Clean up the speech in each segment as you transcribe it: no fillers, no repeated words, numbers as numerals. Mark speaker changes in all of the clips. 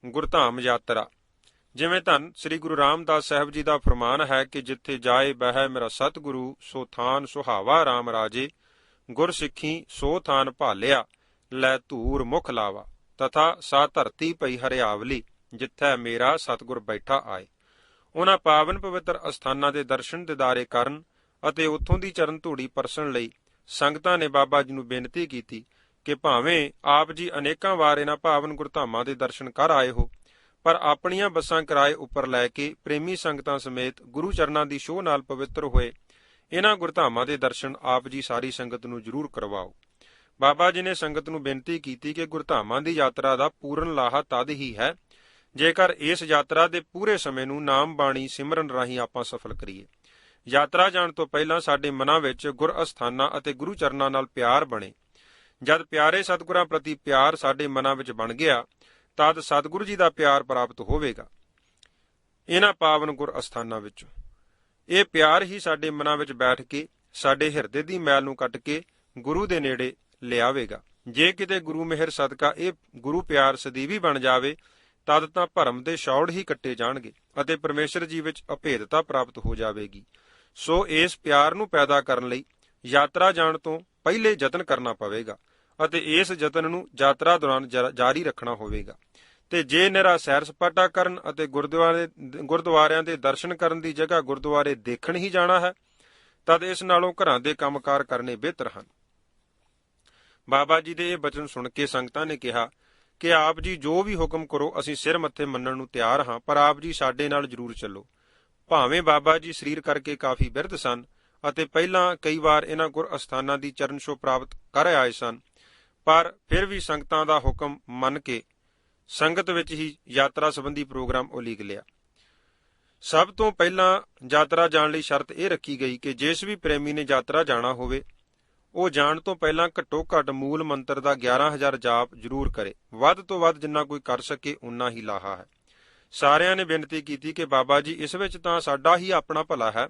Speaker 1: ਗੁਰਧਾਮ ਯਾਤਰਾ। ਜਿਵੇਂ ਧੰਨ ਸ੍ਰੀ ਗੁਰੂ ਰਾਮਦਾਸ ਸਾਹਿਬ ਜੀ ਦਾ ਫਰਮਾਨ ਹੈ ਕਿ ਜਿੱਥੇ ਜਾਏ ਬਹਿ ਮੇਰਾ ਸਤਿਗੁਰੂ, ਸੋ ਥਾਨ ਸੁਹਾਵਾ ਰਾਮ ਰਾਜੇ, ਗੁਰ ਸਿੱਖੀ ਸੋ ਥਾਨ ਭਾਲਿਆ, ਲੈ ਧੂਰ ਮੁਖ ਲਾਵਾ, ਤਥਾ ਸਾ ਧਰਤੀ ਪਈ ਹਰਿਆਵਲੀ, ਜਿੱਥੈ ਮੇਰਾ ਸਤਿਗੁਰ ਬੈਠਾ ਆਏ। ਉਹਨਾਂ ਪਾਵਨ ਪਵਿੱਤਰ ਅਸਥਾਨਾਂ ਦੇ ਦਰਸ਼ਨ ਦਿਦਾਰੇ ਕਰਨ ਅਤੇ ਉੱਥੋਂ ਦੀ ਚਰਨ ਧੂੜੀ ਪਰਸਣ ਲਈ ਸੰਗਤਾਂ ਨੇ ਬਾਬਾ ਜੀ ਨੂੰ ਬੇਨਤੀ ਕੀਤੀ ਕਿ ਭਾਵੇਂ ਆਪ ਜੀ ਅਨੇਕਾਂ ਵਾਰ ਇਹਨਾਂ ਭਾਵਨ ਗੁਰਧਾਮਾਂ ਦੇ ਦਰਸ਼ਨ ਕਰ ਆਏ ਹੋ, ਪਰ ਆਪਣੀਆਂ ਬੱਸਾਂ ਕਿਰਾਏ ਉੱਪਰ ਲੈ ਕੇ ਪ੍ਰੇਮੀ ਸੰਗਤਾਂ ਸਮੇਤ ਗੁਰੂ ਚਰਨਾਂ ਦੀ ਛੋਹ ਨਾਲ ਪਵਿੱਤਰ ਹੋਏ ਇਹਨਾਂ ਗੁਰਧਾਮਾਂ ਦੇ ਦਰਸ਼ਨ ਆਪ ਜੀ ਸਾਰੀ ਸੰਗਤ ਨੂੰ ਜ਼ਰੂਰ ਕਰਵਾਓ। ਬਾਬਾ ਜੀ ਨੇ ਸੰਗਤ ਨੂੰ ਬੇਨਤੀ ਕੀਤੀ ਕਿ ਗੁਰਧਾਮਾਂ ਦੀ ਯਾਤਰਾ ਦਾ ਪੂਰਨ ਲਾਹਾ ਤਦ ਹੀ ਹੈ ਜੇਕਰ ਇਸ ਯਾਤਰਾ ਦੇ ਪੂਰੇ ਸਮੇਂ ਨੂੰ ਨਾਮ ਬਾਣੀ ਸਿਮਰਨ ਰਾਹੀਂ ਆਪਾਂ ਸਫਲ ਕਰੀਏ। ਯਾਤਰਾ ਜਾਣ ਤੋਂ ਪਹਿਲਾਂ ਸਾਡੇ ਮਨਾਂ ਵਿੱਚ ਗੁਰ ਅਸਥਾਨਾਂ ਅਤੇ ਗੁਰੂ ਚਰਨਾਂ ਨਾਲ ਪਿਆਰ ਬਣੇ। ਜਦ ਪਿਆਰੇ ਸਤਿਗੁਰਾਂ ਪ੍ਰਤੀ ਪਿਆਰ ਸਾਡੇ ਮਨਾਂ ਵਿੱਚ ਬਣ ਗਿਆ, ਤਦ ਸਤਿਗੁਰੂ ਜੀ ਦਾ ਪਿਆਰ ਪ੍ਰਾਪਤ ਹੋਵੇਗਾ। ਇਹਨਾਂ ਪਾਵਨ ਗੁਰ ਅਸਥਾਨਾਂ ਵਿੱਚੋਂ ਇਹ ਪਿਆਰ ਹੀ ਸਾਡੇ ਮਨਾਂ ਵਿੱਚ ਬੈਠ ਕੇ ਸਾਡੇ ਹਿਰਦੇ ਦੀ ਮੈਲ ਨੂੰ ਕੱਟ ਕੇ ਗੁਰੂ ਦੇ ਨੇੜੇ ਲਿਆਵੇਗਾ। ਜੇ ਕਿਤੇ ਗੁਰੂ ਮਿਹਰ ਸਦਕਾ ਇਹ ਗੁਰੂ ਪਿਆਰ ਸਦੀਵੀ ਬਣ ਜਾਵੇ, ਤਦ ਤਾਂ ਭਰਮ ਦੇ ਛੌੜ ਹੀ ਕੱਟੇ ਜਾਣਗੇ ਅਤੇ ਪਰਮੇਸ਼ਰ ਜੀ ਵਿੱਚ ਅਭੇਦਤਾ ਪ੍ਰਾਪਤ ਹੋ ਜਾਵੇਗੀ। ਸੋ ਇਸ ਪਿਆਰ ਨੂੰ ਪੈਦਾ ਕਰਨ ਲਈ ਯਾਤਰਾ ਜਾਣ ਤੋਂ ਪਹਿਲੇ ਯਤਨ ਕਰਨਾ ਪਵੇਗਾ ਅਤੇ ਇਸ ਯਤਨ ਨੂੰ ਯਾਤਰਾ ਦੌਰਾਨ ਜਾਰੀ ਰੱਖਣਾ ਹੋਵੇਗਾ। ਤੇ ਜੇ ਨਿਰਾ ਸੈਰ ਸਪਾਟਾ ਕਰਨ ਅਤੇ ਗੁਰਦੁਆਰਿਆਂ ਦੇ ਦਰਸ਼ਨ ਕਰਨ ਦੀ ਜਗ੍ਹਾ ਗੁਰਦੁਆਰੇ ਦੇਖਣ ਹੀ ਜਾਣਾ ਹੈ, ਤਦ ਇਸ ਨਾਲੋਂ ਘਰਾਂ ਦੇ ਕੰਮਕਾਰ ਕਰਨੇ ਬਿਹਤਰ ਹਨ। ਬਾਬਾ ਜੀ ਦੇ ਇਹ ਬਚਨ ਸੁਣ ਕੇ ਸੰਗਤਾਂ ਨੇ ਕਿਹਾ ਕਿ ਆਪ ਜੀ ਜੋ ਵੀ ਹੁਕਮ ਕਰੋ ਅਸੀਂ ਸਿਰ ਮੱਥੇ ਮੰਨਣ ਨੂੰ ਤਿਆਰ ਹਾਂ, ਪਰ ਆਪ ਜੀ ਸਾਡੇ ਨਾਲ ਜ਼ਰੂਰ ਚੱਲੋ। ਭਾਵੇਂ ਬਾਬਾ ਜੀ ਸਰੀਰ ਕਰਕੇ ਕਾਫੀ ਬਿਰਧ ਸਨ ਅਤੇ ਪਹਿਲਾਂ ਕਈ ਵਾਰ ਇਹਨਾਂ ਗੁਰ ਅਸਥਾਨਾਂ ਦੀ ਚਰਨ ਛੋਹ ਪ੍ਰਾਪਤ ਕਰ ਆਏ ਸਨ, ਪਰ ਫਿਰ ਵੀ ਸੰਗਤਾਂ ਦਾ ਹੁਕਮ ਮੰਨ ਕੇ ਸੰਗਤ ਵਿੱਚ ਹੀ ਯਾਤਰਾ ਸੰਬੰਧੀ ਪ੍ਰੋਗਰਾਮ ਉਲੀਕ ਲਿਆ। ਸਭ ਤੋਂ ਪਹਿਲਾਂ ਯਾਤਰਾ ਜਾਣ ਲਈ ਸ਼ਰਤ ਇਹ ਰੱਖੀ ਗਈ ਕਿ ਜਿਸ ਵੀ ਪ੍ਰੇਮੀ ਨੇ ਯਾਤਰਾ ਜਾਣਾ ਹੋਵੇ, ਉਹ ਜਾਣ ਤੋਂ ਪਹਿਲਾਂ ਘੱਟੋ ਘੱਟ ਮੂਲ ਮੰਤਰ ਦਾ 11,000 ਜਾਪ ਜ਼ਰੂਰ ਕਰੇ। ਵੱਧ ਤੋਂ ਵੱਧ ਜਿੰਨਾ ਕੋਈ ਕਰ ਸਕੇ ਉਨਾ ਹੀ ਲਾਹਾ ਹੈ। ਸਾਰਿਆਂ ਨੇ ਬੇਨਤੀ ਕੀਤੀ ਕਿ ਬਾਬਾ ਜੀ ਇਸ ਵਿੱਚ ਤਾਂ ਸਾਡਾ ਹੀ ਆਪਣਾ ਭਲਾ ਹੈ,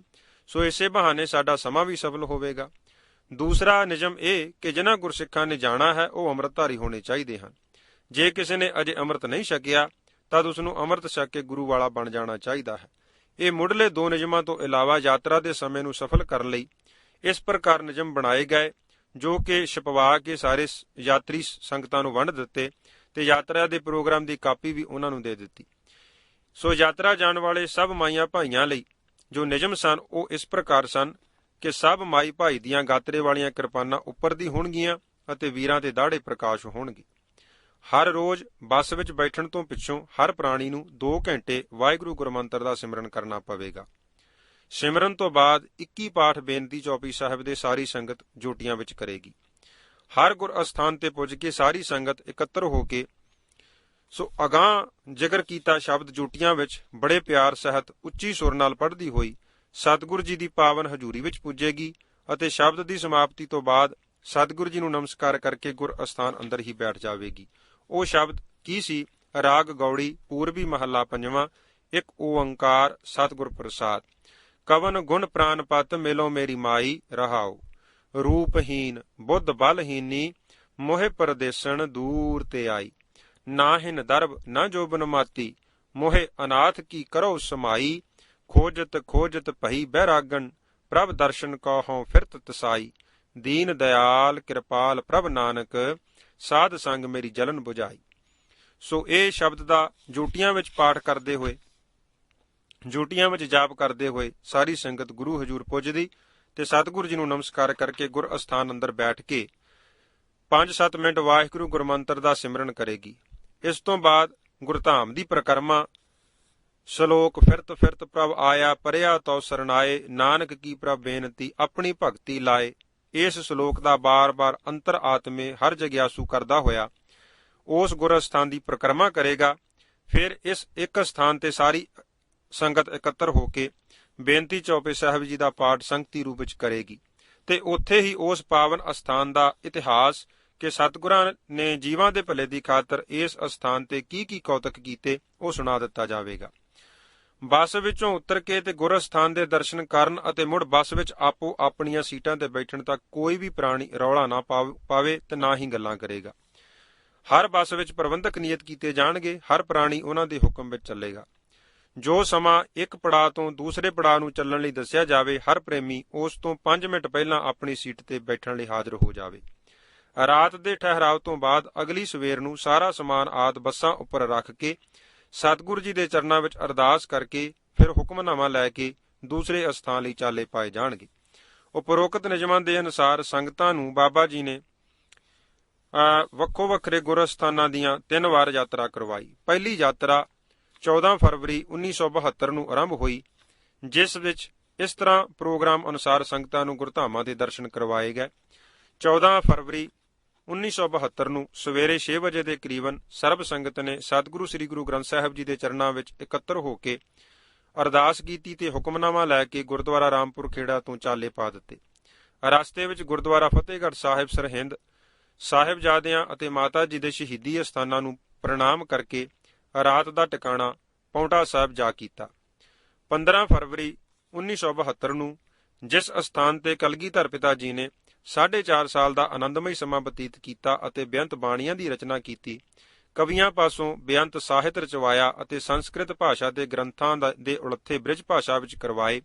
Speaker 1: ਸੋ ਇਸੇ ਬਹਾਨੇ ਸਾਡਾ ਸਮਾਂ ਵੀ ਸਫਲ ਹੋਵੇਗਾ। ਦੂਸਰਾ ਨਿਯਮ ਇਹ ਕਿ ਜਿਨ੍ਹਾਂ ਗੁਰਸਿੱਖਾਂ ਨੇ ਜਾਣਾ ਹੈ ਉਹ ਅੰਮ੍ਰਿਤਧਾਰੀ ਹੋਣੇ ਚਾਹੀਦੇ ਹਨ। ਜੇ ਕਿਸੇ ਨੇ ਅਜੇ ਅੰਮ੍ਰਿਤ ਨਹੀਂ ਛਕਿਆ, ਤਦ ਉਸਨੂੰ ਅੰਮ੍ਰਿਤ ਛਕ ਕੇ ਗੁਰੂ ਵਾਲਾ ਬਣ ਜਾਣਾ ਚਾਹੀਦਾ ਹੈ। ਇਹ ਮੁੱਢਲੇ ਦੋ ਨਿਯਮਾਂ ਤੋਂ ਇਲਾਵਾ ਯਾਤਰਾ ਦੇ ਸਮੇਂ ਨੂੰ ਸਫਲ ਕਰਨ ਲਈ ਇਸ ਪ੍ਰਕਾਰ ਨਿਯਮ ਬਣਾਏ ਗਏ, ਜੋ ਕਿ ਛਪਵਾ ਕੇ ਸਾਰੇ ਯਾਤਰੀ ਸੰਗਤਾਂ ਨੂੰ ਵੰਡ ਦਿੱਤੇ ਤੇ ਯਾਤਰਾ ਦੇ ਪ੍ਰੋਗਰਾਮ ਦੀ ਕਾਪੀ ਵੀ ਉਹਨਾਂ ਨੂੰ ਦੇ ਦਿੱਤੀ। ਸੋ ਯਾਤਰਾ ਜਾਣ ਵਾਲੇ ਸਭ ਮਾਈਆਂ ਭਾਈਆਂ ਲਈ ਜੋ ਨਿਯਮ ਸਨ ਉਹ ਇਸ ਪ੍ਰਕਾਰ ਸਨ ਕਿ ਸਭ ਮਾਈ ਭਾਈ ਦੀਆਂ ਗਾਤਰੇ ਵਾਲੀਆਂ ਕਿਰਪਾਨਾਂ ਉੱਪਰ ਦੀ ਹੋਣਗੀਆਂ ਅਤੇ ਵੀਰਾਂ ਦੇ ਦਾੜੇ ਪ੍ਰਕਾਸ਼ ਹੋਣਗੇ। ਹਰ ਰੋਜ਼ ਬੱਸ ਵਿੱਚ ਬੈਠਣ ਤੋਂ ਪਿੱਛੋਂ ਹਰ ਪ੍ਰਾਣੀ ਨੂੰ 2 ਘੰਟੇ ਵਾਹਿਗੁਰੂ ਗੁਰਮੰਤਰ ਦਾ ਸਿਮਰਨ ਕਰਨਾ ਪਵੇਗਾ। ਸਿਮਰਨ ਤੋਂ ਬਾਅਦ 21 ਪਾਠ ਬੇਨਤੀ ਚੌਪਈ ਸਾਹਿਬ ਦੇ ਸਾਰੀ ਸੰਗਤ ਜੋਟੀਆਂ ਵਿੱਚ ਕਰੇਗੀ। ਹਰ ਗੁਰ ਅਸਥਾਨ ਤੇ ਪੁੱਜ ਕੇ ਸਾਰੀ ਸੰਗਤ ਇਕੱਤਰ ਹੋ ਕੇ ਸੋ ਅਗਾਂਹ ਜ਼ਿਕਰ ਕੀਤਾ ਸ਼ਬਦ ਜੋਟੀਆਂ ਵਿੱਚ ਬੜੇ ਪਿਆਰ ਸਹਿਤ ਉੱਚੀ ਸੁਰ ਨਾਲ ਪੜ੍ਹਦੀ ਹੋਈ ਸਤਿਗੁਰੂ ਜੀ ਦੀ ਪਾਵਨ ਹਜ਼ੂਰੀ ਵਿੱਚ ਪੁੱਜੇਗੀ ਅਤੇ ਸ਼ਬਦ ਦੀ ਸਮਾਪਤੀ ਤੋਂ ਬਾਅਦ ਸਤਿਗੁਰੂ ਜੀ ਨੂੰ ਨਮਸਕਾਰ ਕਰਕੇ ਗੁਰ ਅਸਥਾਨ ਅੰਦਰ ਹੀ ਬੈਠ ਜਾਵੇਗੀ। ਉਹ ਸ਼ਬਦ ਕੀ ਸੀ? ਰਾਗ ਗੌੜੀ, ਪੂਰਬੀ ਮਹੱਲਾ ਪੰਜਵਾਂ। ਇੱਕ ਓੰਕਾਰ ਸਤਿਗੁਰ ਪ੍ਰਸਾਦ। ਕਵਨ ਗੁਣ ਪ੍ਰਾਨ ਪਤ ਮਿਲੋ ਮੇਰੀ ਮਾਈ ਰਹਾਓ, ਰੂਪਹੀਨ ਬੁੱਧ ਬਲਹੀਨੀ ਮੋਹਿ ਪਰਦੇਸਣ ਦੂਰ ਤੇ ਆਈ, ਨਾ ਹਿਨ ਦਰਬ ਨਾ ਜੋਬਨ ਮਾਤੀ ਮੋਹਿ ਅਨਾਥ ਕੀ ਕਰੋ ਸਮਾਈ, ਖੋਜਤ ਖੋਜਤ ਭਈ ਬੈਰਾਗਣ ਪ੍ਰਭ ਦਰਸ਼ਨ ਕਹੋ ਫਿਰਤ ਤਸਾਈ, ਦੀਨ ਦਇਆਲ ਕਿਰਪਾਲ ਪ੍ਰਭ ਨਾਨਕ ਸਾਧ ਸੰਗ ਮੇਰੀ ਜਲਨ ਬੁਝਾਈ। ਸੋ ਇਹ ਸ਼ਬਦ ਦਾ ਜੋਟੀਆਂ ਵਿੱਚ ਪਾਠ ਕਰਦੇ ਹੋਏ, ਜੋਟੀਆਂ ਵਿੱਚ ਜਾਪ ਕਰਦੇ ਹੋਏ ਸਾਰੀ ਸੰਗਤ ਗੁਰੂ ਹਜ਼ੂਰ ਪੁੱਜਦੀ ਤੇ ਸਤਿਗੁਰੂ ਜੀ ਨੂੰ ਨਮਸਕਾਰ ਕਰਕੇ ਗੁਰ ਅਸਥਾਨ ਅੰਦਰ ਬੈਠ ਕੇ 5-7 ਮਿੰਟ ਵਾਹਿਗੁਰੂ ਗੁਰਮੰਤਰ ਦਾ ਸਿਮਰਨ ਕਰੇਗੀ। ਇਸ ਤੋਂ ਬਾਅਦ ਗੁਰਧਾਮ ਦੀ ਪਰਿਕਰਮਾ ਸ਼ਲੋਕ ਫਿਰਤ ਫਿਰਤ ਪ੍ਰਭ ਆਇਆ ਪਰਿਆ ਤਉ ਸਰਨਾਏ, ਨਾਨਕ ਕੀ ਪ੍ਰਭ ਬੇਨਤੀ ਆਪਣੀ ਭਗਤੀ ਲਾਏ। ਇਸ ਸ਼ਲੋਕ ਦਾ ਬਾਰ-ਬਾਰ ਅੰਤਰ ਆਤਮੇ ਹਰ ਜਗਿਆਸੂ ਕਰਦਾ ਹੋਇਆ ਉਸ ਗੁਰ ਅਸਥਾਨ ਦੀ ਪਰਿਕਰਮਾ ਕਰੇਗਾ। ਫਿਰ ਇਸ ਇੱਕ ਸਥਾਨ ਤੇ ਸਾਰੀ ਸੰਗਤ ਇਕੱਤਰ ਹੋ ਕੇ ਬੇਨਤੀ ਚੌਪਈ ਸਾਹਿਬ ਜੀ ਦਾ ਪਾਠ ਸੰਗਤੀ ਰੂਪ ਵਿੱਚ ਕਰੇਗੀ ਤੇ ਉੱਥੇ ਹੀ ਉਸ ਪਾਵਨ ਅਸਥਾਨ ਦਾ ਇਤਿਹਾਸ ਕਿ ਸਤਿਗੁਰਾਂ ਨੇ ਜੀਵਾਂ ਦੇ ਭਲੇ ਦੀ ਖਾਤਰ ਇਸ ਅਸਥਾਨ ਤੇ ਕੀ ਕੌਤਕ ਕੀਤੇ ਉਹ ਸੁਣਾ ਦਿੱਤਾ ਜਾਵੇਗਾ। ਬੱਸ ਵਿੱਚੋਂ ਉਤਰ ਕੇ ਤੇ ਗੁਰ ਅਸਥਾਨ ਦੇ ਦਰਸ਼ਨ ਕਰਨ ਅਤੇ ਮੁੜ ਬੱਸ ਵਿੱਚ ਆਪੋ ਆਪਣੀਆਂ ਸੀਟਾਂ ਤੇ ਬੈਠਣ ਤੱਕ ਕੋਈ ਵੀ ਪ੍ਰਾਣੀ ਰੌਲਾ ਨਾ ਪਾਵੇ ਤੇ ਨਾ ਹੀ ਗੱਲਾਂ ਕਰੇਗਾ। ਹਰ ਬੱਸ ਵਿੱਚ ਪ੍ਰਬੰਧਕ ਨਿਯਤ ਕੀਤੇ ਜਾਣਗੇ। ਹਰ ਪ੍ਰਾਣੀ ਉਹਨਾਂ ਦੇ ਹੁਕਮ ਵਿੱਚ ਚੱਲੇਗਾ। ਜੋ ਸਮਾਂ ਇੱਕ ਪੜਾਅ ਤੋਂ ਦੂਸਰੇ ਪੜਾਅ ਨੂੰ ਚੱਲਣ ਲਈ ਦੱਸਿਆ ਜਾਵੇ, ਹਰ ਪ੍ਰੇਮੀ ਉਸ ਤੋਂ 5 ਮਿੰਟ ਪਹਿਲਾਂ ਆਪਣੀ ਸੀਟ ਤੇ ਬੈਠਣ ਲਈ ਹਾਜ਼ਰ ਹੋ ਜਾਵੇ। ਰਾਤ ਦੇ ਠਹਿਰਾਵ ਤੋਂ ਬਾਅਦ ਅਗਲੀ ਸਵੇਰ ਨੂੰ ਸਾਰਾ ਸਮਾਨ ਆਦਿ ਬੱਸਾਂ ਉੱਪਰ ਰੱਖ ਕੇ ਸਤਿਗੁਰੂ ਜੀ ਦੇ ਚਰਨਾਂ ਵਿੱਚ ਅਰਦਾਸ ਕਰਕੇ ਫਿਰ ਹੁਕਮਨਾਮਾ ਲੈ ਕੇ ਦੂਸਰੇ ਅਸਥਾਨ ਲਈ ਚਾਲੇ ਪਾਏ ਜਾਣਗੇ। ਉਪਰੋਕਤ ਨਿਯਮਾਂ ਦੇ ਅਨੁਸਾਰ ਸੰਗਤਾਂ ਨੂੰ ਬਾਬਾ ਜੀ ਨੇ ਵੱਖੋ ਵੱਖਰੇ ਗੁਰ ਅਸਥਾਨਾਂ ਦੀਆਂ 3 ਵਾਰ ਯਾਤਰਾ ਕਰਵਾਈ। ਪਹਿਲੀ ਯਾਤਰਾ 14 ਫਰਵਰੀ 1972 ਨੂੰ ਆਰੰਭ ਹੋਈ, ਜਿਸ ਵਿੱਚ ਇਸ ਤਰ੍ਹਾਂ ਪ੍ਰੋਗਰਾਮ ਅਨੁਸਾਰ ਸੰਗਤਾਂ ਨੂੰ ਗੁਰਧਾਮਾਂ ਦੇ ਦਰਸ਼ਨ ਕਰਵਾਏ ਗਏ। 14 ਫਰਵਰੀ 1972 ਨੂੰ ਸਵੇਰੇ 6 ਵਜੇ ਦੇ ਕਰੀਬਨ ਸਰਬ ਸੰਗਤ ਨੇ ਸਤਿਗੁਰੂ ਸ੍ਰੀ ਗੁਰੂ ਗ੍ਰੰਥ ਸਾਹਿਬ ਜੀ ਦੇ ਚਰਨਾਂ ਵਿੱਚ ਇਕੱਤਰ ਹੋ ਕੇ ਅਰਦਾਸ ਕੀਤੀ ਤੇ ਹੁਕਮਨਾਮਾ ਲੈ ਕੇ ਗੁਰਦੁਆਰਾ ਰਾਮਪੁਰ ਖੇੜਾ ਤੋਂ ਚਾਲੇ ਪਾ ਦਿੱਤੇ। ਰਸਤੇ ਵਿੱਚ ਗੁਰਦੁਆਰਾ ਫਤਿਹਗੜ੍ਹ ਸਾਹਿਬ, ਸਰਹਿੰਦ ਸਾਹਿਬਜ਼ਾਦਿਆਂ ਅਤੇ ਮਾਤਾ ਜੀ ਦੇ ਸ਼ਹੀਦੀ ਅਸਥਾਨਾਂ ਨੂੰ ਪ੍ਰਣਾਮ ਕਰਕੇ ਰਾਤ ਦਾ ਟਿਕਾਣਾ ਪਾਉਂਟਾ ਸਾਹਿਬ ਜਾ ਕੀਤਾ। 15 ਫਰਵਰੀ 1972 ਨੂੰ ਜਿਸ ਅਸਥਾਨ ਤੇ ਕਲਗੀਧਰ ਪਿਤਾ ਜੀ ਨੇ 4.5 ਸਾਲ ਦਾ ਆਨੰਦਮਈ ਸਮਾਂ ਬਤੀਤ ਕੀਤਾ ਅਤੇ ਬੇਅੰਤ ਬਾਣੀਆਂ ਦੀ ਰਚਨਾ ਕੀਤੀ, ਕਵੀਆਂ ਪਾਸੋਂ ਬੇਅੰਤ ਸਾਹਿਤ ਰਚਵਾਇਆ ਅਤੇ ਸੰਸਕ੍ਰਿਤ ਭਾਸ਼ਾ ਦੇ ਗ੍ਰੰਥਾਂ ਦੇ ਉਲੱਥੇ ਬ੍ਰਿਜ ਭਾਸ਼ਾ ਵਿੱਚ ਕਰਵਾਏ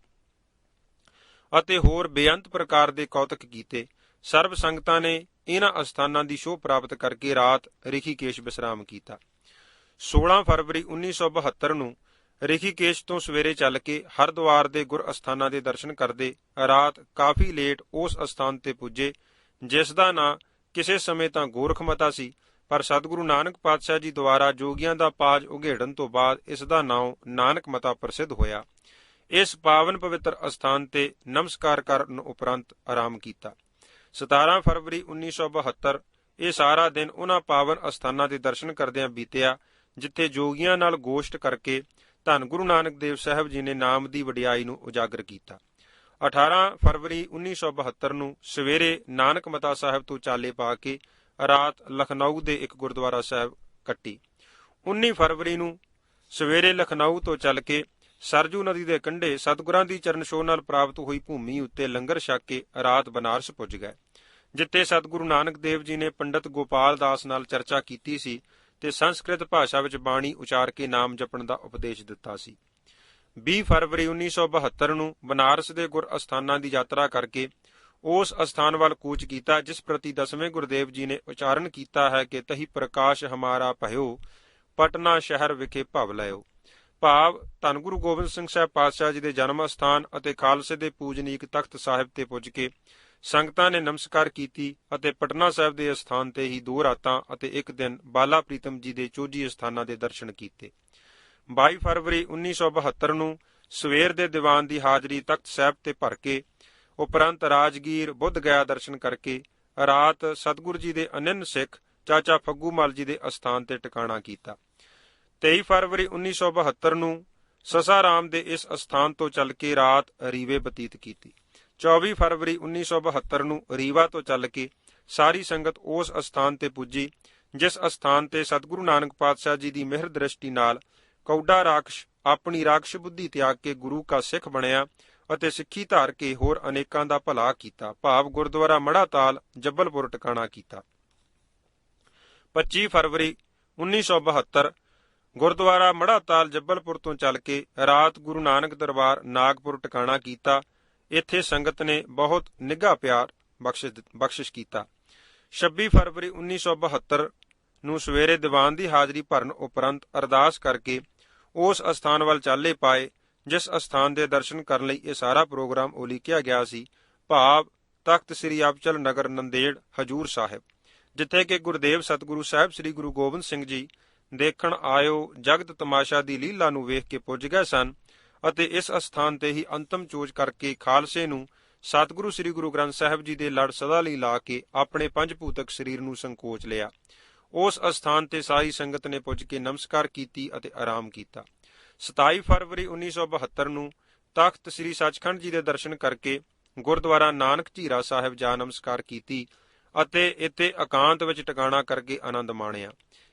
Speaker 1: ਅਤੇ ਹੋਰ ਬੇਅੰਤ ਪ੍ਰਕਾਰ ਦੇ ਕੌਤਕ ਕੀਤੇ, ਸਰਬ ਸੰਗਤਾਂ ਨੇ ਇਹਨਾਂ ਅਸਥਾਨਾਂ ਦੀ ਸ਼ੋਅ ਪ੍ਰਾਪਤ ਕਰਕੇ ਰਾਤ ਰਿਖੀਕੇਸ਼ ਵਿਸਰਾਮ ਕੀਤਾ। 16 ਫਰਵਰੀ 1972 ਨੂੰ ਰਿਖੀਕੇਸ਼ ਤੋਂ ਸਵੇਰੇ ਚੱਲ ਕੇ ਹਰਿਦੁਆਰ ਦੇ ਗੁਰ ਅਸਥਾਨਾਂ ਦੇ ਦਰਸ਼ਨ ਕਰਦੇ ਰਾਤ ਕਾਫੀ ਲੇਟ ਉਸ ਅਸਥਾਨ ਤੇ ਪੁੱਜੇ, ਜਿਸ ਦਾ ਨਾਂ ਕਿਸੇ ਸਮੇਂ ਤਾਂ ਗੋਰਖਮਤਾ ਸੀ, ਪਰ ਸਤਿਗੁਰੂ ਨਾਨਕ ਪਾਤਸ਼ਾਹ ਜੀ ਦੁਆਰਾ ਜੋਗੀਆਂ ਦਾ ਪਾਜ ਉਘੇੜਨ ਤੋਂ ਬਾਅਦ ਇਸ ਦਾ ਨਾਮ ਨਾਨਕ ਮਤਾ ਪ੍ਰਸਿੱਧ ਹੋਇਆ। ਇਸ ਪਾਵਨ ਪਵਿੱਤਰ ਅਸਥਾਨ ਤੇ ਨਮਸਕਾਰ ਕਰਨ ਉਪਰੰਤ ਆਰਾਮ ਕੀਤਾ। 17 ਫਰਵਰੀ 1972 ਇਹ ਸਾਰਾ ਦਿਨ ਉਹਨਾਂ ਪਾਵਨ ਅਸਥਾਨਾਂ ਦੇ ਦਰਸ਼ਨ ਕਰਦਿਆਂ ਬੀਤਿਆ, ਜਿੱਥੇ ਜੋਗੀਆਂ ਨਾਲ ਗੋਸ਼ਟ ਕਰਕੇ ਧੰਨ ਗੁਰੂ ਨਾਨਕ ਦੇਵ ਸਾਹਿਬ ਜੀ ਨੇ ਨਾਮ ਦੀ ਵਡਿਆਈ ਨੂੰ ਉਜਾਗਰ ਕੀਤਾ। 18 ਫਰਵਰੀ 1972 ਨੂੰ ਸਵੇਰੇ ਨਾਨਕ ਮਤਾ ਸਾਹਿਬ ਤੋਂ ਚਾਲੇ ਪਾ ਕੇ ਰਾਤ ਲਖਨਊ ਦੇ ਇੱਕ ਗੁਰਦੁਆਰਾ ਸਾਹਿਬ ਕੱਟੀ। 19 ਫਰਵਰੀ ਨੂੰ ਸਵੇਰੇ ਲਖਨਊ ਤੋਂ ਚੱਲ ਕੇ ਸਰਜੂ ਨਦੀ ਦੇ ਕੰਢੇ ਸਤਿਗੁਰਾਂ ਦੀ ਚਰਨ ਛੋਹ ਨਾਲ ਪ੍ਰਾਪਤ ਹੋਈ ਭੂਮੀ ਉੱਤੇ ਲੰਗਰ ਛਕ ਕੇ ਰਾਤ ਬਨਾਰਸ ਪੁੱਜ ਗਏ, ਜਿੱਥੇ ਸਤਿਗੁਰੂ ਨਾਨਕ ਦੇਵ ਜੀ ਨੇ ਪੰਡਤ ਗੋਪਾਲ ਦਾਸ ਨਾਲ ਚਰਚਾ ਕੀਤੀ ਸੀ ਤੇ ਸੰਸਕ੍ਰਿਤ ਭਾਸ਼ਾ ਵਿੱਚ ਬਾਣੀ ਉਚਾਰ ਕੇ ਨਾਮ ਜਪਣ ਦਾ ਉਪਦੇਸ਼ ਦਿੱਤਾ ਸੀ। 20 ਫਰਵਰੀ 1972 ਨੂੰ ਬਨਾਰਸ ਦੇ ਗੁਰ ਅਸਥਾਨਾਂ ਦੀ ਯਾਤਰਾ ਕਰਕੇ ਉਸ ਅਸਥਾਨ ਵੱਲ ਕੂਚ ਕੀਤਾ, ਜਿਸ ਪ੍ਰਤੀ 10ਵੇਂ ਗੁਰਦੇਵ ਜੀ ਨੇ ਉਚਾਰਨ ਕੀਤਾ ਹੈ ਕਿ ਤਹੀ ਪ੍ਰਕਾਸ਼ ਹਮਾਰਾ ਭਇਓ, ਪਟਨਾ ਸ਼ਹਿਰ ਵਿਖੇ ਭਵ ਲਿਓ। ਭਾਵ ਧੰਨ ਗੁਰੂ ਗੋਬਿੰਦ ਸਿੰਘ ਸਾਹਿਬ ਪਾਤਸ਼ਾਹ ਜੀ ਦੇ ਜਨਮ ਅਸਥਾਨ ਅਤੇ ਖਾਲਸੇ ਦੇ ਪੂਜਨੀਕ ਤਖਤ ਸਾਹਿਬ ਤੇ ਪੁੱਜ ਕੇ ਸੰਗਤਾਂ ਨੇ ਨਮਸਕਾਰ ਕੀਤੀ ਅਤੇ ਪਟਨਾ ਸਾਹਿਬ ਦੇ ਅਸਥਾਨ ਤੇ ਹੀ 2 ਰਾਤਾਂ ਅਤੇ 1 ਦਿਨ ਬਾਲਾ ਪ੍ਰੀਤਮ ਜੀ ਦੇ ਚੋਜੀ ਅਸਥਾਨਾਂ ਦੇ ਦਰਸ਼ਨ ਕੀਤੇ। 22 ਫਰਵਰੀ 1972 ਨੂੰ ਸਵੇਰ ਦੇ ਦੀਵਾਨ ਦੀ ਹਾਜ਼ਰੀ ਤਖਤ ਸਾਹਿਬ ਤੇ ਭਰ ਕੇ ਉਪਰੰਤ ਰਾਜਗੀਰ ਬੁੱਧ ਗਿਆ ਦਰਸ਼ਨ ਕਰਕੇ ਰਾਤ ਸਤਿਗੁਰੂ ਜੀ ਦੇ ਅਨੰਨ ਸਿੱਖ ਚਾਚਾ ਫੱਗੂ ਮੱਲ ਜੀ ਦੇ ਅਸਥਾਨ ਤੇ ਟਿਕਾਣਾ ਕੀਤਾ। 23 ਫਰਵਰੀ 1972 ਨੂੰ ਸਸਾਰਾਮ ਦੇ ਇਸ ਅਸਥਾਨ ਤੋਂ ਚੱਲ ਕੇ ਰਾਤ ਰੀਵੇ ਬਤੀਤ ਕੀਤੀ। 24 ਫਰਵਰੀ 1972 ਨੂੰ ਰੀਵਾ ਤੋਂ ਚੱਲ ਕੇ ਸਾਰੀ ਸੰਗਤ ਉਸ ਅਸਥਾਨ ਤੇ ਪੁੱਜੀ, ਜਿਸ ਅਸਥਾਨ ਤੇ ਸਤਿਗੁਰੂ ਨਾਨਕ ਪਾਤਸ਼ਾਹ ਜੀ ਦੀ ਮਿਹਰ ਦ੍ਰਿਸ਼ਟੀ ਨਾਲ ਕੌਡਾ ਰਾਖਸ਼ ਆਪਣੀ ਰਾਖਸ਼ ਬੁੱਧੀ ਤਿਆਗ ਕੇ ਗੁਰੂ ਕਾ ਸਿੱਖ ਬਣਿਆ ਅਤੇ ਸਿੱਖੀ ਧਾਰ ਕੇ ਹੋਰ ਅਨੇਕਾਂ ਦਾ ਭਲਾ ਕੀਤਾ। ਭਾਵ ਗੁਰਦੁਆਰਾ ਮੜਾਤਾਲ ਜੱਬਲਪੁਰ ਟਿਕਾਣਾ ਕੀਤਾ। 25 ਫਰਵਰੀ 1972 ਗੁਰਦੁਆਰਾ ਮੜਾਤਾਲ ਜੱਬਲਪੁਰ ਤੋਂ ਚੱਲ ਕੇ ਰਾਤ ਗੁਰੂ ਨਾਨਕ ਦਰਬਾਰ ਨਾਗਪੁਰ ਟਿਕਾਣਾ ਕੀਤਾ। ਇੱਥੇ ਸੰਗਤ ਨੇ ਬਹੁਤ ਨਿੱਘਾ ਪਿਆਰ ਬਖਸ਼ਿਸ਼ ਕੀਤਾ। 26 ਫਰਵਰੀ 1972 ਨੂੰ ਸਵੇਰੇ ਦੀਵਾਨ ਦੀ ਹਾਜ਼ਰੀ ਭਰਨ ਉਪਰੰਤ ਅਰਦਾਸ ਕਰਕੇ ਉਸ ਅਸਥਾਨ ਵੱਲ ਚਾਲੇ ਪਾਏ, ਜਿਸ ਅਸਥਾਨ ਦੇ ਦਰਸ਼ਨ ਕਰਨ ਲਈ ਇਹ ਸਾਰਾ ਪ੍ਰੋਗਰਾਮ ਉਲੀਕਿਆ ਗਿਆ ਸੀ, ਭਾਵ ਤਖਤ ਸ੍ਰੀ ਅਬਚਲ ਨਗਰ ਨੰਦੇੜ ਹਜੂਰ ਸਾਹਿਬ, ਜਿੱਥੇ ਕਿ ਗੁਰਦੇਵ ਸਤਿਗੁਰੂ ਸਾਹਿਬ ਸ੍ਰੀ ਗੁਰੂ ਗੋਬਿੰਦ ਸਿੰਘ ਜੀ ਦੇਖਣ ਆਇਓ ਜਗਤ ਤਮਾਸ਼ਾ ਦੀ ਲੀਲਾ ਨੂੰ ਵੇਖ ਕੇ ਪੁੱਜ ਗਏ ਸਨ ਅਤੇ ਇਸ ਅਸਥਾਨ ਤੇ ਹੀ ਅੰਤਮ ਚੋਜ ਕਰਕੇ ਖਾਲਸੇ ਨੂੰ ਸਤਿਗੁਰੂ ਸ੍ਰੀ ਗੁਰੂ ਗ੍ਰੰਥ ਸਾਹਿਬ ਜੀ ਦੇ ਲੜ ਸਦਾ ਲਈ ਲਾ ਕੇ ਆਪਣੇ 5 ਭੂਤਕ ਸਰੀਰ ਨੂੰ ਸੰਕੋਚ ਲਿਆ। ਉਸ ਅਸਥਾਨ ਤੇ ਸਾਰੀ ਸੰਗਤ ਨੇ ਪੁੱਜ ਕੇ ਨਮਸਕਾਰ ਕੀਤੀ ਅਤੇ ਆਰਾਮ ਕੀਤਾ। 27 ਫਰਵਰੀ 1972 ਨੂੰ ਤਖਤ ਸ੍ਰੀ ਸੱਚਖੰਡ ਜੀ ਦੇ ਦਰਸ਼ਨ ਕਰਕੇ ਗੁਰਦੁਆਰਾ ਨਾਨਕ ਝੀਰਾ ਸਾਹਿਬ ਜਾ ਨਮਸਕਾਰ ਕੀਤੀ ਅਤੇ ਇੱਥੇ ਇਕਾਂਤ ਵਿੱਚ ਟਿਕਾਣਾ ਕਰਕੇ ਆਨੰਦ ਮਾਣਿਆ।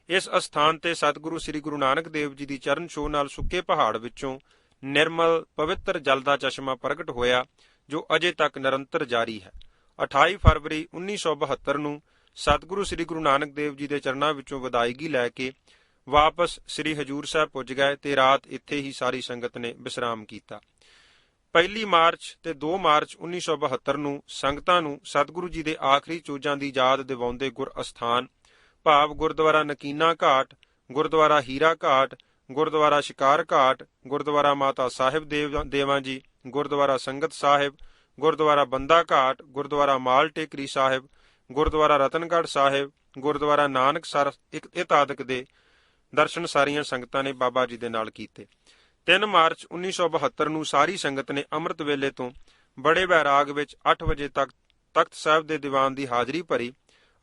Speaker 1: ਇਸ ਅਸਥਾਨ ਤੇ ਸਤਿਗੁਰੂ ਸ੍ਰੀ ਗੁਰੂ ਨਾਨਕ ਦੇਵ ਜੀ ਦੀ ਚਰਨ ਛੋਹ ਨਾਲ ਸੁੱਕੇ ਪਹਾੜ ਵਿੱਚੋਂ ਨਿਰਮਲ ਪਵਿੱਤਰ ਜਲ ਦਾ ਚਸ਼ਮਾ ਪ੍ਰਗਟ ਹੋਇਆ, ਜੋ ਅਜੇ ਤੱਕ ਨਿਰੰਤਰ ਜਾਰੀ ਹੈ। 28 ਫਰਵਰੀ 1972 ਨੂੰ ਸਤਿਗੁਰੂ ਸ੍ਰੀ ਗੁਰੂ ਨਾਨਕ ਦੇਵ ਜੀ ਦੇ ਚਰਨਾਂ ਵਿੱਚੋਂ ਵਿਦਾਇਗੀ ਲੈ ਕੇ ਵਾਪਸ ਸ੍ਰੀ ਹਜੂਰ ਸਾਹਿਬ ਪੁੱਜ ਗਏ ਤੇ ਰਾਤ ਇੱਥੇ ਹੀ ਸਾਰੀ ਸੰਗਤ ਨੇ ਵਿਸ਼ਰਾਮ ਕੀਤਾ। 1 ਮਾਰਚ ਤੇ 2 ਮਾਰਚ 1972 ਨੂੰ ਸੰਗਤਾਂ ਨੂੰ ਸਤਿਗੁਰੂ ਜੀ ਦੇ ਆਖਰੀ ਚੋਜਾਂ ਦੀ ਯਾਦ ਦਿਵਾਉਂਦੇ ਗੁਰ ਅਸਥਾਨ ਭਾਵ ਗੁਰਦੁਆਰਾ ਨਕੀਨਾ ਘਾਟ, ਗੁਰਦੁਆਰਾ ਹੀਰਾ ਘਾਟ, ਗੁਰਦੁਆਰਾ ਸ਼ਿਕਾਰ ਘਾਟ, ਗੁਰਦੁਆਰਾ ਮਾਤਾ ਸਾਹਿਬ ਦੇਵਾਂ ਜੀ, ਗੁਰਦੁਆਰਾ ਸੰਗਤ ਸਾਹਿਬ, ਗੁਰਦੁਆਰਾ ਬੰਦਾ ਘਾਟ, ਗੁਰਦੁਆਰਾ ਮਾਲ ਟੇਕਰੀ ਸਾਹਿਬ, ਗੁਰਦੁਆਰਾ ਰਤਨਗੜ੍ਹ ਸਾਹਿਬ, ਗੁਰਦੁਆਰਾ ਨਾਨਕਸਰ ਇਤਆਦਿਕ ਦੇ ਦਰਸ਼ਨ ਸਾਰੀਆਂ ਸੰਗਤਾਂ ਨੇ ਬਾਬਾ ਜੀ ਦੇ ਨਾਲ ਕੀਤੇ। 3 ਮਾਰਚ 1972 ਨੂੰ ਸਾਰੀ ਸੰਗਤ ਨੇ ਅੰਮ੍ਰਿਤ ਵੇਲੇ ਤੋਂ ਬੜੇ ਬੈਰਾਗ ਵਿੱਚ 8 ਵਜੇ ਤੱਕ ਤਖਤ ਸਾਹਿਬ ਦੇ ਦੀਵਾਨ ਦੀ ਹਾਜ਼ਰੀ ਭਰੀ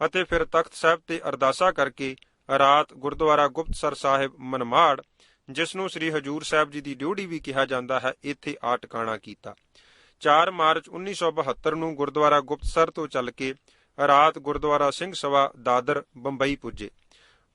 Speaker 1: ਅਤੇ ਫਿਰ ਤਖਤ ਸਾਹਿਬ ਤੇ ਅਰਦਾਸਾਂ ਕਰਕੇ ਰਾਤ ਗੁਰਦੁਆਰਾ ਗੁਪਤਸਰ ਸਾਹਿਬ ਮਨਮਾੜ, ਜਿਸ ਨੂੰ ਸ੍ਰੀ ਹਜੂਰ ਸਾਹਿਬ ਜੀ ਦੀ ਡਿਊਟੀ ਵੀ ਕਿਹਾ ਜਾਂਦਾ ਹੈ, ਇੱਥੇ ਆ ਟਿਕਾਣਾ ਕੀਤਾ। 4 ਮਾਰਚ 1972 ਨੂੰ ਗੁਰਦੁਆਰਾ ਗੁਪਤਸਰ ਤੋਂ ਚੱਲ ਕੇ ਰਾਤ ਗੁਰਦੁਆਰਾ ਸਿੰਘ ਸਭਾ ਦਾਦਰ ਬੰਬਈ ਪੁੱਜੇ।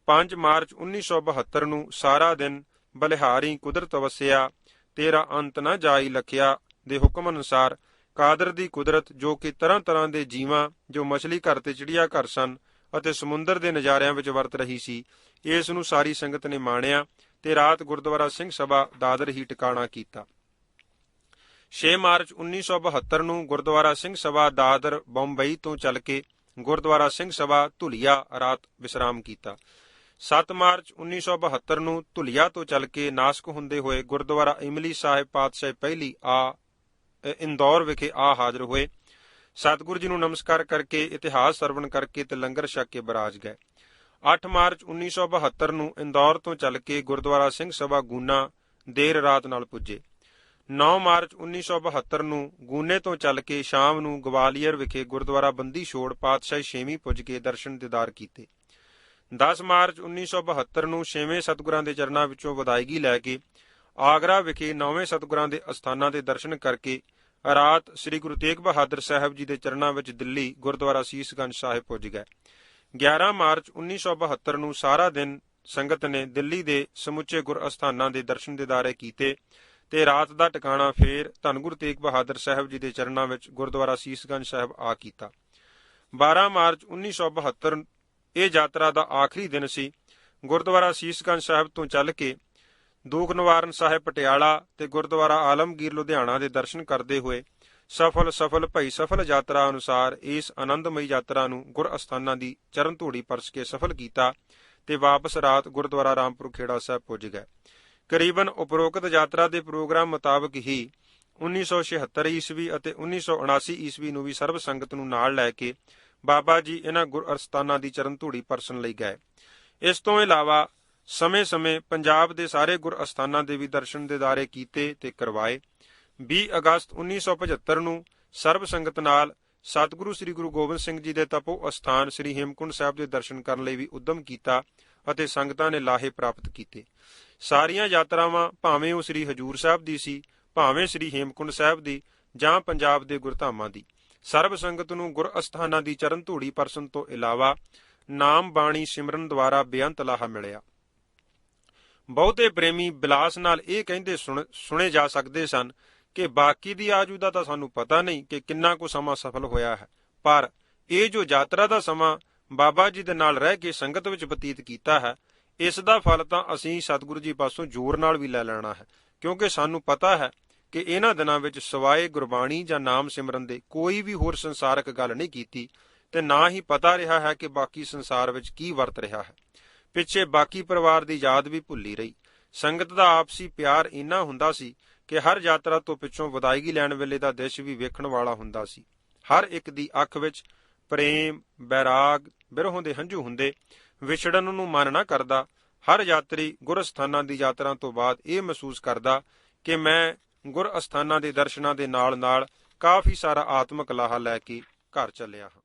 Speaker 1: 5 ਮਾਰਚ 1972 ਨੂੰ ਸਾਰਾ ਦਿਨ ਬਲਿਹਾਰੀ ਕੁਦਰਤ ਵਸਿਆ, ਤੇਰਾ ਅੰਤ ਨਾ ਜਾਈ ਲਖਿਆ ਦੇ ਹੁਕਮ ਅਨੁਸਾਰ ਕਾਦਰ ਦੀ ਕੁਦਰਤ, ਜੋ ਕਿ ਤਰ੍ਹਾਂ ਤਰ੍ਹਾਂ ਦੇ ਜੀਵਾਂ ਜੋ ਮਛਲੀ ਘਰ ਤੇ ਚਿੜੀਆ ਘਰ ਸਨ ਅਤੇ ਸਮੁੰਦਰ ਦੇ ਨਜ਼ਾਰਿਆਂ ਵਿੱਚ ਵਰਤ ਰਹੀ ਸੀ, ਇਸ ਨੂੰ ਸਾਰੀ ਸੰਗਤ ਨੇ ਮਾਣਿਆ ਤੇ ਰਾਤ ਗੁਰਦੁਆਰਾ ਸਿੰਘ ਸਭਾ ਦਾਦਰ ਹੀ ਟਿਕਾਣਾ ਕੀਤਾ। 6 ਮਾਰਚ 1972 ਨੂੰ ਗੁਰਦੁਆਰਾ ਸਿੰਘ ਸਭਾ ਦਾਦਰ ਬੰਬਈ ਤੋਂ ਚੱਲ ਕੇ ਗੁਰਦੁਆਰਾ ਸਿੰਘ ਸਭਾ ਧੁਲੀਆ ਰਾਤ ਵਿਸ਼ਰਾਮ ਕੀਤਾ। 7 ਮਾਰਚ 1972 ਨੂੰ ਧੁਲੀਆ ਤੋਂ ਚੱਲ ਕੇ ਨਾਸਕ ਹੁੰਦੇ ਹੋਏ ਗੁਰਦੁਆਰਾ ਇਮਲੀ ਸਾਹਿਬ ਪਾਤਸ਼ਾਹ ਪਹਿਲੀ ਇੰਦੌਰ ਵਿਖੇ ਹਾਜ਼ਰ ਹੋਏ। ਸਤਿਗੁਰੂ ਜੀ ਨੂੰ ਨਮਸਕਾਰ ਕਰਕੇ ਇਤਿਹਾਸ ਸਰਵਣ ਕਰਕੇ ਤੇ ਲੰਗਰ ਛਕ ਕੇ ਬਰਾਜ ਗਏ। 8 ਮਾਰਚ 1972 ਨੂੰ ਇੰਦੌਰ ਤੋਂ ਚੱਲ ਕੇ ਗੁਰਦੁਆਰਾ ਸਿੰਘ ਸਭਾ ਗੂਨਾ ਦੇਰ ਰਾਤ ਨਾਲ ਪੁੱਜੇ। 9 ਮਾਰਚ 1972 ਨੂੰ ਗੂਨੇ ਤੋਂ ਚੱਲ ਕੇ ਸ਼ਾਮ ਨੂੰ ਗਵਾਲੀਅਰ ਵਿਖੇ ਗੁਰਦੁਆਰਾ ਬੰਦੀ ਛੋੜ ਪਾਤਸ਼ਾਹੀ ਛੇਵੀਂ ਪੁੱਜ ਕੇ ਦਰਸ਼ਨ ਦੀਦਾਰ ਕੀਤੇ। 10 ਮਾਰਚ 1972 ਨੂੰ ਛੇਵੇਂ ਸਤਿਗੁਰਾਂ ਦੇ ਚਰਨਾਂ ਵਿੱਚੋਂ ਵਿਦਾਇਗੀ ਲੈ ਕੇ ਆਗਰਾ ਵਿਖੇ 9ਵੇਂ ਸਤਿਗੁਰਾਂ ਦੇ ਅਸਥਾਨਾਂ ਦੇ ਦਰਸ਼ਨ ਕਰਕੇ ਰਾਤ ਸ੍ਰੀ ਗੁਰੂ ਤੇਗ ਬਹਾਦਰ ਸਾਹਿਬ ਜੀ ਦੇ ਚਰਨਾਂ ਵਿੱਚ ਦਿੱਲੀ ਗੁਰਦੁਆਰਾ ਸੀਸਗੰਜ ਸਾਹਿਬ ਪੁੱਜ ਗਏ। 11 ਮਾਰਚ 1972 ਨੂੰ ਸਾਰਾ ਦਿਨ ਸੰਗਤ ਨੇ ਦਿੱਲੀ ਦੇ ਸਮੁੱਚੇ ਗੁਰ ਅਸਥਾਨਾਂ ਦੇ ਦਰਸ਼ਨ ਦੀਦਾਰੇ ਕੀਤੇ ਤੇ ਰਾਤ ਦਾ ਟਿਕਾਣਾ ਫੇਰ ਧੰਨ ਗੁਰੂ ਤੇਗ ਬਹਾਦਰ ਸਾਹਿਬ ਜੀ ਦੇ ਚਰਨਾਂ ਵਿੱਚ ਗੁਰਦੁਆਰਾ ਸੀਸਗੰਜ ਸਾਹਿਬ ਕੀਤਾ। 12 ਮਾਰਚ 1972 ਇਹ ਯਾਤਰਾ ਦਾ ਆਖਰੀ ਦਿਨ ਸੀ। ਗੁਰਦੁਆਰਾ ਸੀਸਗੰਜ ਸਾਹਿਬ ਤੋਂ ਚੱਲ ਕੇ ਦੂਖ ਨਿਵਾਰਨ ਸਾਹਿਬ ਪਟਿਆਲਾ ਤੇ ਗੁਰਦੁਆਰਾ ਆਲਮਗੀਰ ਲੁਧਿਆਣਾ ਦੇ ਦਰਸ਼ਨ ਕਰਦੇ ਹੋਏ ਸਫਲ ਭਈ ਸਫਲ ਯਾਤਰਾ ਅਨੁਸਾਰ ਇਸ ਆਨੰਦਮਈ ਯਾਤਰਾ ਨੂੰ ਗੁਰ ਅਸਥਾਨਾਂ ਦੀ ਚਰਨ ਧੂੜੀ ਪਰਸ ਕੇ ਸਫਲ ਕੀਤਾ ਤੇ ਵਾਪਸ ਰਾਤ ਗੁਰਦੁਆਰਾ ਰਾਮਪੁਰ ਖੇੜਾ ਸਾਹਿਬ ਪੁੱਜ ਗਏ। ਕਰੀਬਨ ਉਪਰੋਕਤ ਯਾਤਰਾ ਦੇ ਪ੍ਰੋਗਰਾਮ ਮੁਤਾਬਕ ਹੀ 1976 ਈਸਵੀ ਅਤੇ 1979 ਈਸਵੀ ਨੂੰ ਵੀ ਸਰਬ ਸੰਗਤ ਨੂੰ ਨਾਲ ਲੈ ਕੇ ਬਾਬਾ ਜੀ ਇਹਨਾਂ ਗੁਰ ਅਸਥਾਨਾਂ ਦੀ ਚਰਨ ਧੂੜੀ ਪਰਸਣ ਲਈ ਗਏ। ਇਸ ਤੋਂ ਇਲਾਵਾ ਸਮੇਂ-ਸਮੇਂ ਪੰਜਾਬ ਦੇ ਸਾਰੇ ਗੁਰ ਅਸਥਾਨਾਂ ਦੇ ਵੀ ਦਰਸ਼ਨ ਦੀਦਾਰੇ ਕੀਤੇ ਤੇ ਕਰਵਾਏ। 20 ਅਗਸਤ 1975 ਨੂੰ ਸਰਬ ਸੰਗਤ ਨਾਲ ਸਤਿਗੁਰੂ ਸ੍ਰੀ ਗੁਰੂ ਗੋਬਿੰਦ ਸਿੰਘ ਜੀ ਦੇ ਤਪੋ ਅਸਥਾਨ ਸ੍ਰੀ ਹੇਮਕੁੰਟ ਸਾਹਿਬ ਦੇ ਦਰਸ਼ਨ ਕਰਨ ਲਈ ਵੀ ਉਦਮ ਕੀਤਾ ਅਤੇ ਸੰਗਤਾਂ ਨੇ ਲਾਹੇ ਪ੍ਰਾਪਤ ਕੀਤੇ। ਸਾਰੀਆਂ ਯਾਤਰਾਵਾਂ ਭਾਵੇਂ ਉਹ ਸ੍ਰੀ ਹਜੂਰ ਸਾਹਿਬ ਦੀ ਸੀ, ਭਾਵੇਂ ਸ੍ਰੀ ਹੇਮਕੁੰਟ ਸਾਹਿਬ ਦੀ ਜਾਂ ਪੰਜਾਬ ਦੇ ਗੁਰਧਾਮਾਂ ਦੀ, ਸਰਬ ਸੰਗਤ ਨੂੰ ਗੁਰ ਅਸਥਾਨਾਂ ਦੀ ਚਰਨ ਧੂੜੀ ਪਰਸਨ ਤੋਂ ਇਲਾਵਾ ਨਾਮ ਬਾਣੀ ਸਿਮਰਨ ਦੁਆਰਾ ਬੇਅੰਤ ਲਾਹਾ ਮਿਲਿਆ। ਬਹੁਤੇ ਪ੍ਰੇਮੀ ਬਿਲਾਸ ਨਾਲ ਇਹ ਕਹਿੰਦੇ ਸੁਣੇ ਜਾ ਸਕਦੇ ਸਨ ਕਿ ਬਾਕੀ ਦੀ ਆਜੂ ਦਾ ਤਾਂ ਸਾਨੂੰ ਪਤਾ ਨਹੀਂ ਕਿ ਕਿੰਨਾ ਕੁ ਸਮਾਂ ਸਫਲ ਹੋਇਆ ਹੈ, ਪਰ ਇਹ ਜੋ ਯਾਤਰਾ ਦਾ ਸਮਾਂ ਬਾਬਾ ਜੀ ਦੇ ਨਾਲ ਰਹਿ ਕੇ ਸੰਗਤ ਵਿੱਚ ਬਤੀਤ ਕੀਤਾ ਹੈ, ਇਸ ਦਾ ਫਲ ਤਾਂ ਅਸੀਂ ਸਤਿਗੁਰੂ ਜੀ ਪਾਸੋਂ ਜ਼ੋਰ ਨਾਲ ਵੀ ਲੈ ਲੈਣਾ ਹੈ, ਕਿਉਂਕਿ ਸਾਨੂੰ ਪਤਾ ਹੈ ਕਿ ਇਹਨਾਂ ਦਿਨਾਂ ਵਿੱਚ ਸਿਵਾਏ ਗੁਰਬਾਣੀ ਜਾਂ ਨਾਮ ਸਿਮਰਨ ਦੇ ਕੋਈ ਵੀ ਹੋਰ ਸੰਸਾਰਕ ਗੱਲ ਨਹੀਂ ਕੀਤੀ ਤੇ ਨਾ ਹੀ ਪਤਾ ਰਿਹਾ ਹੈ ਕਿ ਬਾਕੀ ਸੰਸਾਰ ਵਿੱਚ ਕੀ ਵਰਤ ਰਿਹਾ ਹੈ। ਪਿੱਛੇ ਬਾਕੀ ਪਰਿਵਾਰ ਦੀ ਯਾਦ ਵੀ ਭੁੱਲੀ ਰਹੀ। ਸੰਗਤ ਦਾ ਆਪਸੀ ਪਿਆਰ ਇੰਨਾ ਹੁੰਦਾ ਸੀ ਕਿ ਹਰ ਯਾਤਰਾ ਤੋਂ ਪਿੱਛੋਂ ਵਿਦਾਇਗੀ ਲੈਣ ਵੇਲੇ ਦਾ ਦ੍ਰਿਸ਼ ਵੀ ਵੇਖਣ ਵਾਲਾ ਹੁੰਦਾ ਸੀ। ਹਰ ਇੱਕ ਦੀ ਅੱਖ ਵਿੱਚ ਪ੍ਰੇਮ, ਬੈਰਾਗ, ਬਿਰਹੋਂ ਦੇ ਹੰਝੂ ਹੁੰਦੇ। ਵਿਛੜਨ ਨੂੰ ਮਨ ਨਾ ਕਰਦਾ। ਹਰ ਯਾਤਰੀ ਗੁਰ ਅਸਥਾਨਾਂ ਦੀ ਯਾਤਰਾ ਤੋਂ ਬਾਅਦ ਇਹ ਮਹਿਸੂਸ ਕਰਦਾ ਕਿ ਮੈਂ ਗੁਰ ਅਸਥਾਨਾਂ ਦੇ ਦਰਸ਼ਨਾਂ ਦੇ ਨਾਲ ਨਾਲ ਕਾਫੀ ਸਾਰਾ ਆਤਮਿਕ ਲਾਹਾ ਲੈ ਕੇ ਘਰ ਚੱਲਿਆ ਹਾਂ।